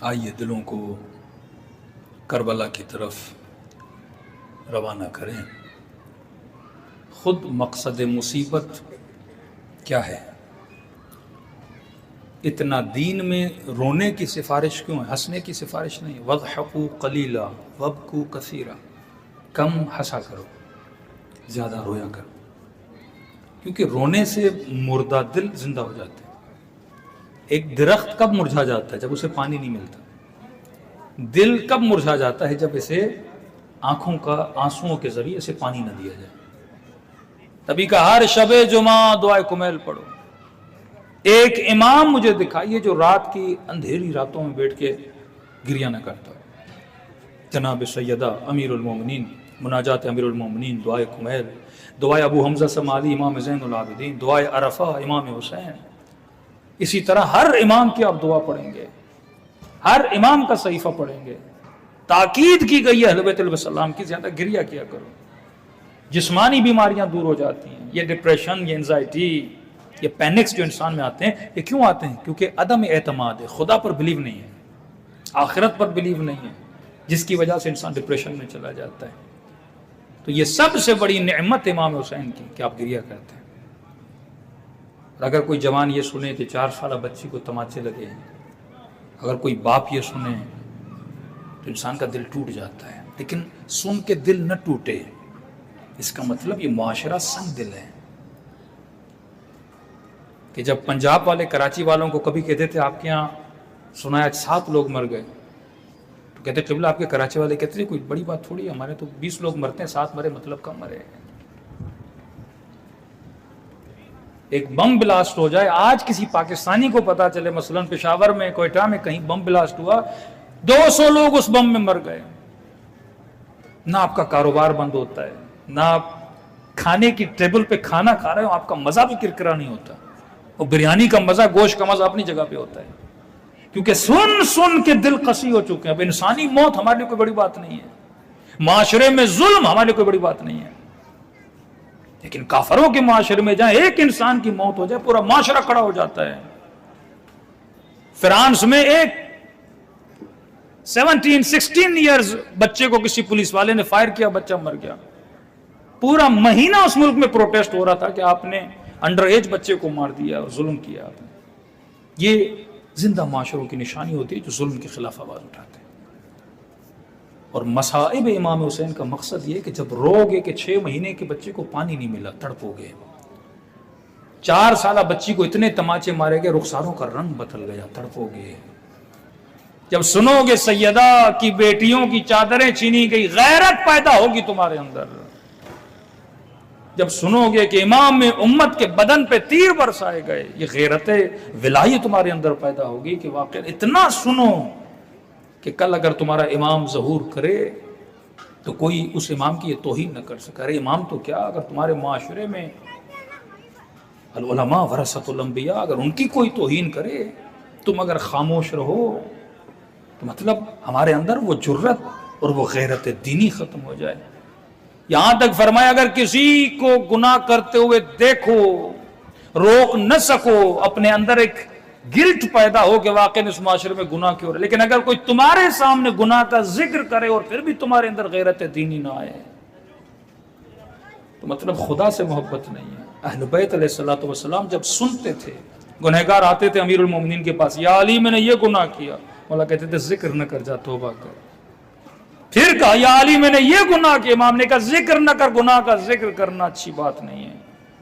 آئیے دلوں کو کربلا کی طرف روانہ کریں۔ خود مقصد مصیبت کیا ہے؟ اتنا دین میں رونے کی سفارش کیوں ہے؟ ہنسنے کی سفارش نہیں۔ وَاضْحَكُوا قَلِيلًا وَابْكُوا كَثِيرًا، کم ہنسا کرو، زیادہ رویا کرو، کیونکہ رونے سے مردہ دل زندہ ہو جاتے ہیں۔ ایک درخت کب مرجھا جاتا ہے؟ جب اسے پانی نہیں ملتا۔ دل کب مرجھا جاتا ہے؟ جب اسے آنکھوں کا آنسوؤں کے ذریعے اسے پانی نہ دیا جائے۔ تبھی کہ ہر شب جمعہ دعائے کمیل پڑھو۔ ایک امام مجھے دکھائیے جو رات کی اندھیری راتوں میں بیٹھ کے گریہ نہ کرتا۔ جناب سیدہ امیر المومنین، مناجات امیر المومنین، دعائے کمیل، دعائے ابو حمزہ سمالی امام زین العابدین، دعائے عرفہ امام حسین، اسی طرح ہر امام کی آپ دعا پڑھیں گے، ہر امام کا صحیفہ پڑھیں گے۔ تاکید کی گئی ہے اہل بیت علیہ السلام کی، زیادہ گریہ کیا کرو، جسمانی بیماریاں دور ہو جاتی ہیں۔ یہ ڈپریشن، یہ انزائٹی، یہ پینکس جو انسان میں آتے ہیں، یہ کیوں آتے ہیں؟ کیونکہ عدم اعتماد ہے، خدا پر بلیو نہیں ہے، آخرت پر بلیو نہیں ہے، جس کی وجہ سے انسان ڈپریشن میں چلا جاتا ہے۔ تو یہ سب سے بڑی نعمت امام حسین کی کہ آپ گریہ کرتے ہیں۔ اور اگر کوئی جوان یہ سنے کہ 4 سالہ بچی کو تماچے لگے ہیں، اگر کوئی باپ یہ سنے تو انسان کا دل ٹوٹ جاتا ہے۔ لیکن سن کے دل نہ ٹوٹے، اس کا مطلب یہ معاشرہ سنگ دل ہے۔ کہ جب پنجاب والے کراچی والوں کو کبھی کہتے تھے آپ کے یہاں سنا ہے 7 لوگ مر گئے، تو کہتے قبلہ آپ کے کراچی والے کہتے تھے کوئی بڑی بات تھوڑی ہے، ہمارے تو 20 لوگ مرتے ہیں، 7 مرے مطلب کم مرے۔ ایک بم بلاسٹ ہو جائے، آج کسی پاکستانی کو پتا چلے مثلا پشاور میں، کوئٹہ میں کہیں بم بلاسٹ ہوا، 200 لوگ اس بم میں مر گئے، نہ آپ کا کاروبار بند ہوتا ہے، نہ آپ کھانے کی ٹیبل پہ کھانا کھا رہے ہو، آپ کا مزہ بھی کرکرا نہیں ہوتا، اور بریانی کا مزہ، گوشت کا مزہ اپنی جگہ پہ ہوتا ہے، کیونکہ سن سن کے دل قسی ہو چکے ہیں۔ اب انسانی موت ہمارے لیے کوئی بڑی بات نہیں ہے، معاشرے میں ظلم ہمارے لیے کوئی بڑی بات نہیں ہے، لیکن کافروں کے معاشرے میں جہاں ایک انسان کی موت ہو جائے پورا معاشرہ کھڑا ہو جاتا ہے۔ فرانس میں ایک 16 ایئرز بچے کو کسی پولیس والے نے فائر کیا، بچہ مر گیا۔ پورا مہینہ اس ملک میں پروٹیسٹ ہو رہا تھا کہ آپ نے انڈر ایج بچے کو مار دیا اور ظلم کیا آپ نے۔ یہ زندہ معاشروں کی نشانی ہوتی ہے جو ظلم کے خلاف آواز اٹھاتے ہیں۔ اور مصائب امام حسین کا مقصد یہ کہ جب رو گے کہ 6 مہینے کے بچے کو پانی نہیں ملا، تڑپو گے، 4 سالہ بچی کو اتنے تماچے مارے گئے رخساروں کا رنگ بدل گیا، تڑپو گے، جب سنو گے سیدہ کی بیٹیوں کی چادریں چھینی گئی، غیرت پیدا ہوگی تمہارے اندر، جب سنو گے کہ امام میں امت کے بدن پہ تیر برسائے گئے، یہ غیرت ولائی تمہارے اندر پیدا ہوگی کہ واقعا اتنا سنو کہ کل اگر تمہارا امام ظہور کرے تو کوئی اس امام کی یہ توہین نہ کر سکے۔ ارے امام تو کیا، اگر تمہارے معاشرے میں العلماء ورثۃ الانبیاء اگر ان کی کوئی توہین کرے، تم اگر خاموش رہو تو مطلب ہمارے اندر وہ جرت اور وہ غیرت دینی ختم ہو جائے۔ یہاں تک فرمایا اگر کسی کو گناہ کرتے ہوئے دیکھو، روک نہ سکو، اپنے اندر ایک گلٹ پیدا ہو کہ واقعی اس معاشرے میں گناہ کیوں رہا، لیکن اگر کوئی تمہارے سامنے گناہ کا ذکر کرے اور پھر بھی تمہارے اندر غیرت دینی نہ آئے تو مطلب خدا سے محبت نہیں ہے۔ اہل بیت علیہ الصلوۃ والسلام جب سنتے تھے، گنہگار آتے تھے امیر المومنین کے پاس، یا علی میں نے یہ گناہ کیا، مولا کہتے تھے ذکر نہ کر، جا توبہ کر۔ پھر کہا یا علی میں نے یہ گناہ کیا، امام نے کہا ذکر نہ کر، گناہ کا ذکر کرنا اچھی بات نہیں ہے۔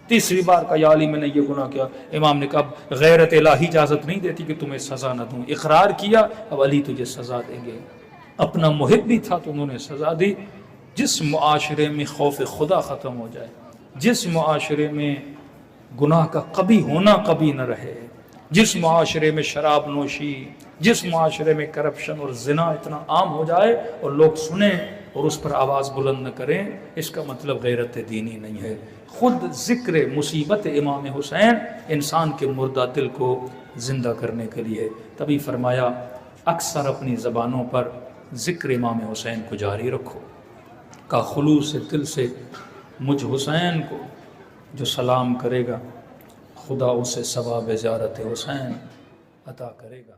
تیسری بار کہا یا علی میں نے یہ گناہ کیا، امام نے کہا غیرت الہی اجازت نہیں دیتی کہ تمہیں سزا نہ دوں، اقرار کیا، اب علی تجھے سزا دیں گے۔ اپنا محب بھی تھا تو انہوں نے سزا دی۔ جس معاشرے میں خوف خدا ختم ہو جائے، جس معاشرے میں گناہ کا کبھی ہونا کبھی نہ رہے، جس معاشرے میں شراب نوشی، جس معاشرے میں کرپشن اور زنا اتنا عام ہو جائے اور لوگ سنیں اور اس پر آواز بلند نہ کریں، اس کا مطلب غیرت دینی نہیں ہے۔ خود ذکر مصیبت امام حسین انسان کے مردہ دل کو زندہ کرنے کے لیے، تبھی فرمایا اکثر اپنی زبانوں پر ذکر امام حسین کو جاری رکھو، کا خلوص دل سے مجھ حسین کو جو سلام کرے گا خدا اسے ثواب زیارت حسین عطا کرے گا۔